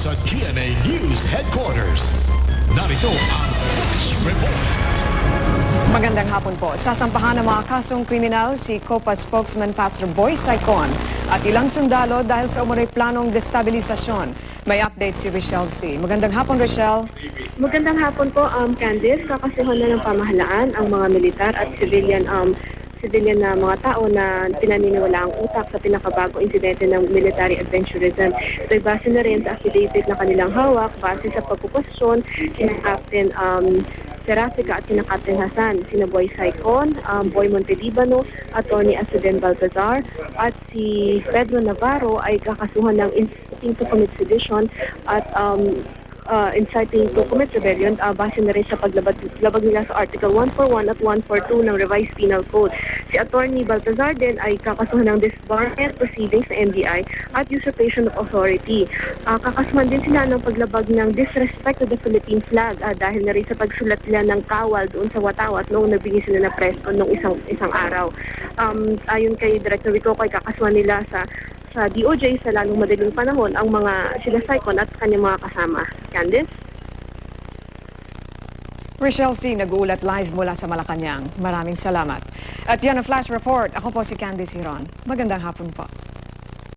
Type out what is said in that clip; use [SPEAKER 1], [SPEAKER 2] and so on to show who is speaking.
[SPEAKER 1] sa GMA News Headquarters. Narito ang Flash Report.
[SPEAKER 2] Magandang hapon po. Sasampahan ng mga kasong kriminal si COPA spokesman Pastor Boy Saicon at ilang sundalo dahil sa umunoy planong destabilisasyon. May update si Rochelle C. Magandang hapon, Rochelle.
[SPEAKER 3] Magandang hapon po, Candice. Kakasuhan na ng pamahalaan ang mga militar at civilian na mga tao na pinaniniwala ang utak sa pinakabagong insidente ng military adventurism. Ito'y base na rin sa affidavit na kanilang hawak base sa pagpupasyon sina Captain Serafica at sina Captain Hassan, sina Boy Saicon, Boy Montelibano, Atty. Asuden Baltazar at si Pedro Navarro ay kakasuhan ng inciting to commit sedition at inciting to commit rebellion base na rin sa paglabag nila sa Article 141 at 142 ng Revised Penal Code. Si Atty. Baltazar din ay kakasuhan ng disbarment proceedings sa NBI at usurpation of authority. Kakasuhan din sila ng paglabag ng disrespect to the Philippine flag dahil na rin sa pagsulat nila ng kawal doon sa Watawat noong nabingi sila na presto noong isang araw. Ayon kay Director Rico, ay kakasuhan nila sa DOJ sa lalong madaling panahon ang mga sila Saicon at kanyang mga kasama. Candice?
[SPEAKER 2] Rochelle C. nag-uulat live mula sa Malacanang. Maraming salamat. At yan ang Flash Report. Ako po si Candice Hiron. Magandang hapon po.